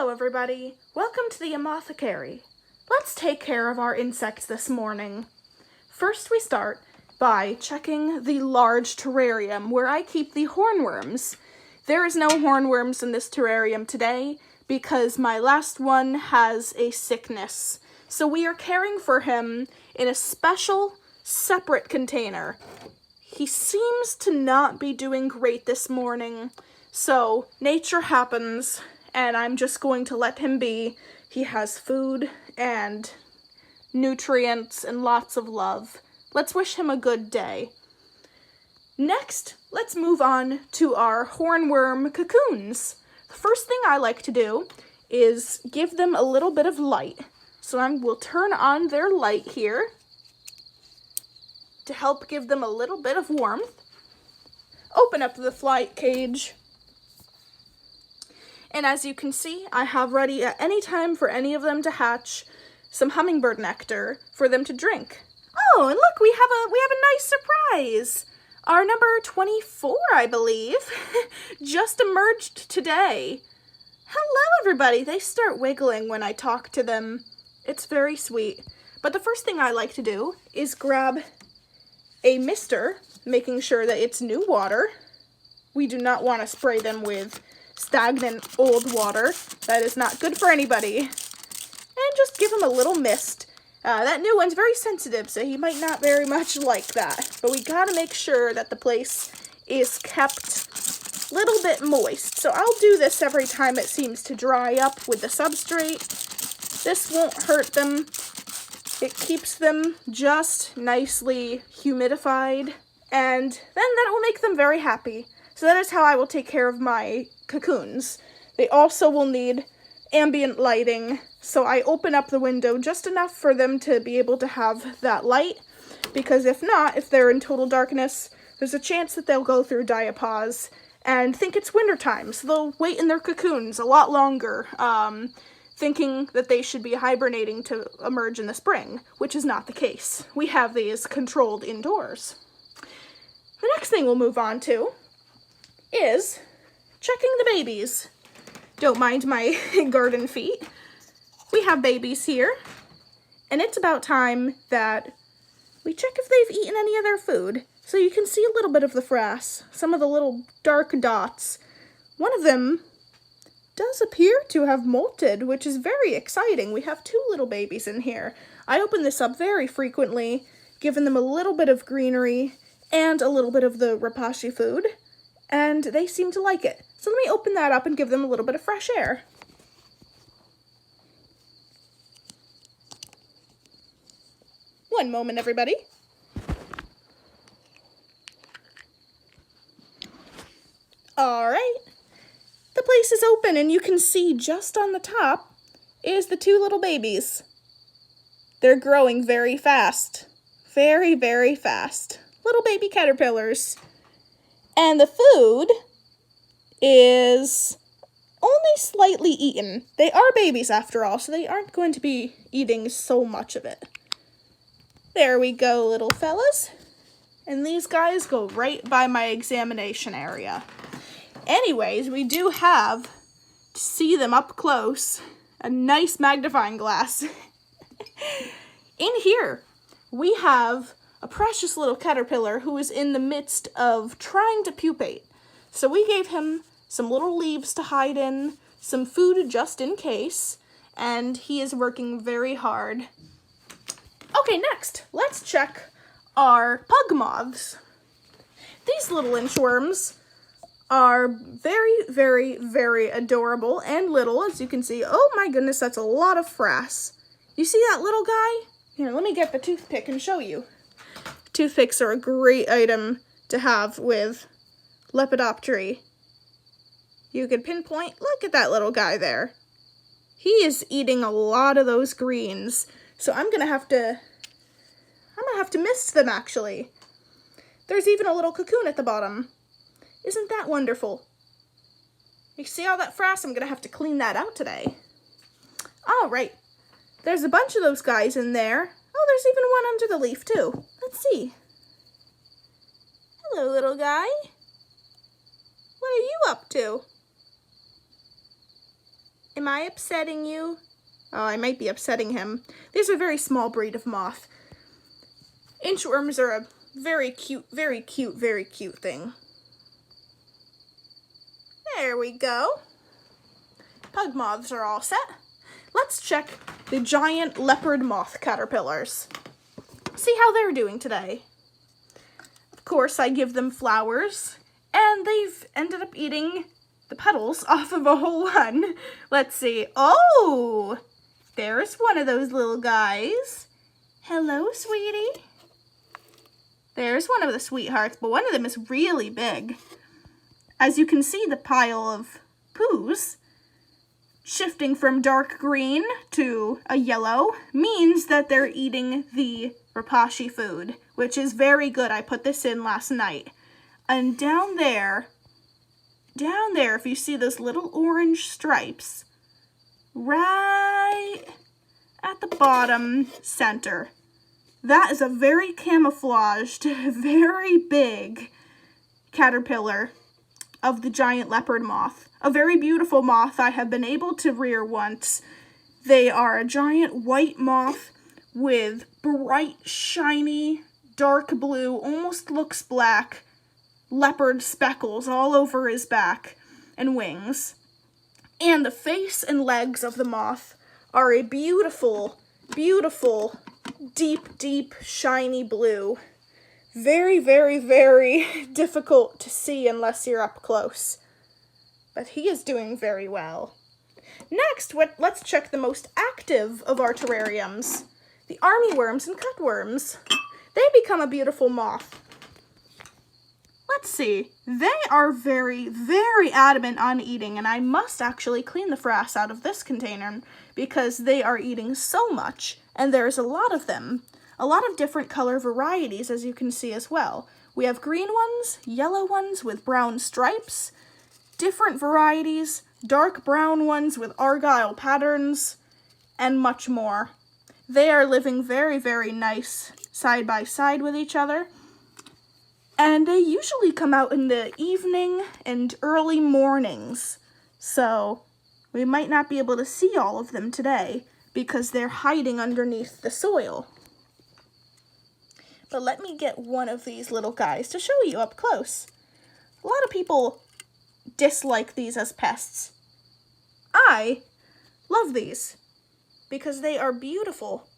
Hello everybody, welcome to the Amothecary. Let's take care of our insects this morning. First we start by checking the large terrarium where I keep the hornworms. There is no hornworms in this terrarium today because my last one has a sickness. So we are caring for him in a special, separate container. He seems to not be doing great this morning, so nature happens. And I'm just going to let him be. He has food and nutrients and lots of love. Let's wish him a good day. Next, let's move on to our hornworm cocoons. The first thing I like to do is give them a little bit of light. So I will turn on their light here to help give them a little bit of warmth. Open up the flight cage. And as you can see, I have ready at any time for any of them to hatch some hummingbird nectar for them to drink. Oh, and look, we have a nice surprise. Our number 24, I believe, just emerged today. Hello, everybody. They start wiggling when I talk to them. It's very sweet. But the first thing I like to do is grab a mister, making sure that it's new water. We do not want to spray them with stagnant old water. That is not good for anybody. And just give him a little mist. That new one's very sensitive, so he might not very much like that. But we gotta make sure that the place is kept a little bit moist. So I'll do this every time it seems to dry up with the substrate. This won't hurt them. It keeps them just nicely humidified. And then that will make them very happy. So that is how I will take care of my cocoons. They also will need ambient lighting, so I open up the window just enough for them to be able to have that light, because if not, if they're in total darkness, there's a chance that they'll go through diapause and think it's wintertime, so they'll wait in their cocoons a lot longer, thinking that they should be hibernating to emerge in the spring, which is not the case. We have these controlled indoors. The next thing we'll move on to is checking the babies. Don't mind my garden feet. We have babies here, and it's about time that we check if they've eaten any of their food. So you can see a little bit of the frass, some of the little dark dots. One of them does appear to have molted, which is very exciting. We have two little babies in here. I open this up very frequently, giving them a little bit of greenery and a little bit of the rapashi food. And they seem to like it. So let me open that up and give them a little bit of fresh air. One moment, everybody. All right. The place is open, and you can see just on the top is the two little babies. They're growing very fast. Very, very fast. Little baby caterpillars. And the food is only slightly eaten. They are babies after all, so they aren't going to be eating so much of it. There we go, little fellas. And these guys go right by my examination area. Anyways, we do have, to see them up close, a nice magnifying glass. In here, we have a precious little caterpillar who is in the midst of trying to pupate. So we gave him some little leaves to hide in, some food just in case, and he is working very hard. Okay, next, let's check our pug moths. These little inchworms are very, very, very adorable and little, as you can see. Oh my goodness, that's a lot of frass. You see that little guy? Here, let me get the toothpick and show you. Toothpicks are a great item to have with Lepidoptery. You can pinpoint, look at that little guy there. He is eating a lot of those greens, so I'm gonna have to mist them actually. There's even a little cocoon at the bottom. Isn't that wonderful? You see all that frass? I'm gonna have to clean that out today. All right, there's a bunch of those guys in there. Oh, there's even one under the leaf too. Let's see. Hello, little guy. What are you up to? Am I upsetting you? Oh, I might be upsetting him. These are a very small breed of moth. Inchworms are a very cute, very cute, very cute thing. There we go. Pug moths are all set. Let's check the giant leopard moth caterpillars. See how they're doing today. Of course, I give them flowers, and they've ended up eating the petals off of a whole one. Let's see. Oh, there's one of those little guys. Hello, sweetie. There's one of the sweethearts, but one of them is really big. As you can see, the pile of poos shifting from dark green to a yellow means that they're eating the Rapashi food, which is very good. I put this in last night. And down there, if you see those little orange stripes, right at the bottom center, that is a very camouflaged, very big caterpillar of the giant leopard moth. A very beautiful moth I have been able to rear once. They are a giant white moth with bright, shiny, dark blue, almost looks black, leopard speckles all over his back and wings. And the face and legs of the moth are a beautiful, beautiful, deep, deep, shiny blue. Very, very, very difficult to see unless you're up close. But he is doing very well. Next, let's check the most active of our terrariums. The armyworms and cutworms. They become a beautiful moth. Let's see. They are very, very adamant on eating, and I must actually clean the frass out of this container because they are eating so much, and there's a lot of them. A lot of different color varieties, as you can see as well. We have green ones, yellow ones with brown stripes, different varieties, dark brown ones with argyle patterns, and much more. They are living very, very nice side by side with each other. And they usually come out in the evening and early mornings. So we might not be able to see all of them today because they're hiding underneath the soil. But let me get one of these little guys to show you up close. A lot of people dislike these as pests. I love these because they are beautiful.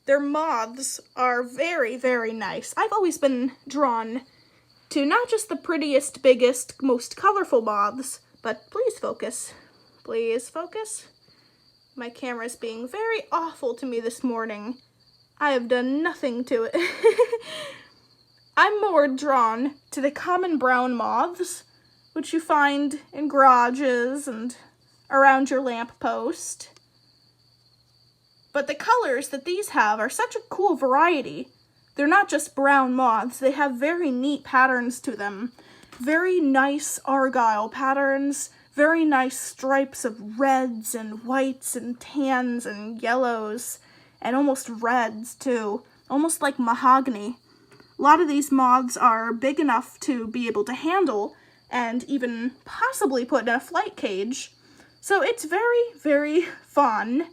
Their moths are very, very nice. I've always been drawn to not just the prettiest, biggest, most colorful moths, but please focus. Please focus. My camera's being very awful to me this morning. I have done nothing to it. I'm more drawn to the common brown moths, which you find in garages and around your lamppost. But the colors that these have are such a cool variety. They're not just brown moths, they have very neat patterns to them. Very nice argyle patterns, very nice stripes of reds and whites and tans and yellows, and almost reds too, almost like mahogany. A lot of these moths are big enough to be able to handle and even possibly put in a flight cage. So it's very, very fun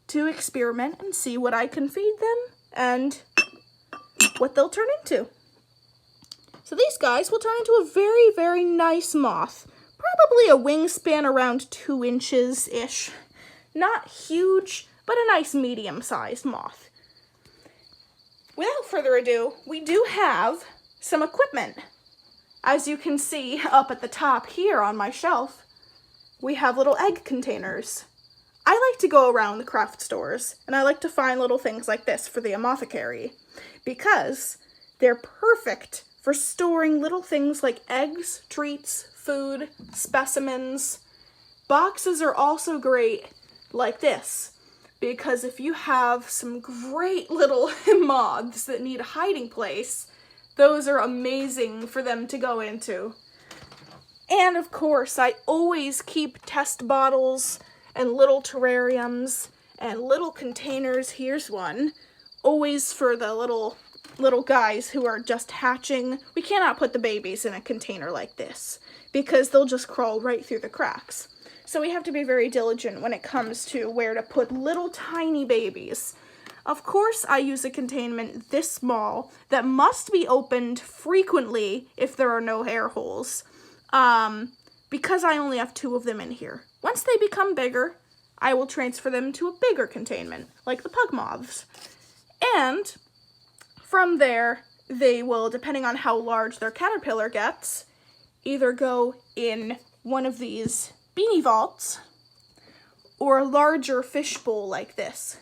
to experiment and see what I can feed them and what they'll turn into. So these guys will turn into a very, very nice moth. Probably a wingspan around 2 inches-ish. Not huge, but a nice medium-sized moth. Without further ado, we do have some equipment. As you can see up at the top here on my shelf, we have little egg containers. I like to go around the craft stores, and I like to find little things like this for the Amothecary, because they're perfect for storing little things like eggs, treats, food, specimens. Boxes are also great like this, because if you have some great little moths that need a hiding place, those are amazing for them to go into. And of course, I always keep test bottles and little terrariums and little containers. Here's one, always for the little guys who are just hatching. We cannot put the babies in a container like this because they'll just crawl right through the cracks. So we have to be very diligent when it comes to where to put little tiny babies. Of course, I use a containment this small that must be opened frequently if there are no air holes, because I only have 2 of them in here. Once they become bigger, I will transfer them to a bigger containment, like the pug moths. And from there, they will, depending on how large their caterpillar gets, either go in one of these beanie vaults or a larger fishbowl like this.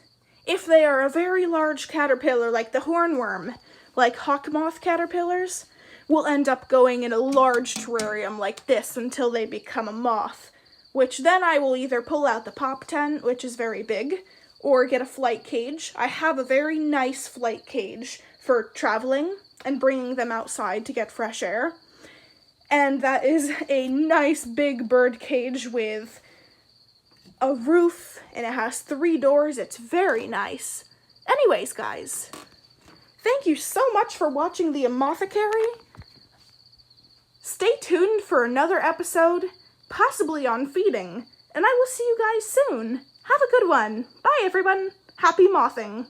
If they are a very large caterpillar like the hornworm, like hawk moth caterpillars, will end up going in a large terrarium like this until they become a moth, which then I will either pull out the pop tent, which is very big, or get a flight cage. I have a very nice flight cage for traveling and bringing them outside to get fresh air. And that is a nice big bird cage with a roof, and it has 3 doors. It's very nice. Anyways, guys, thank you so much for watching the Amothecary. Stay tuned for another episode, possibly on feeding, and I will see you guys soon. Have a good one. Bye, everyone. Happy mothing.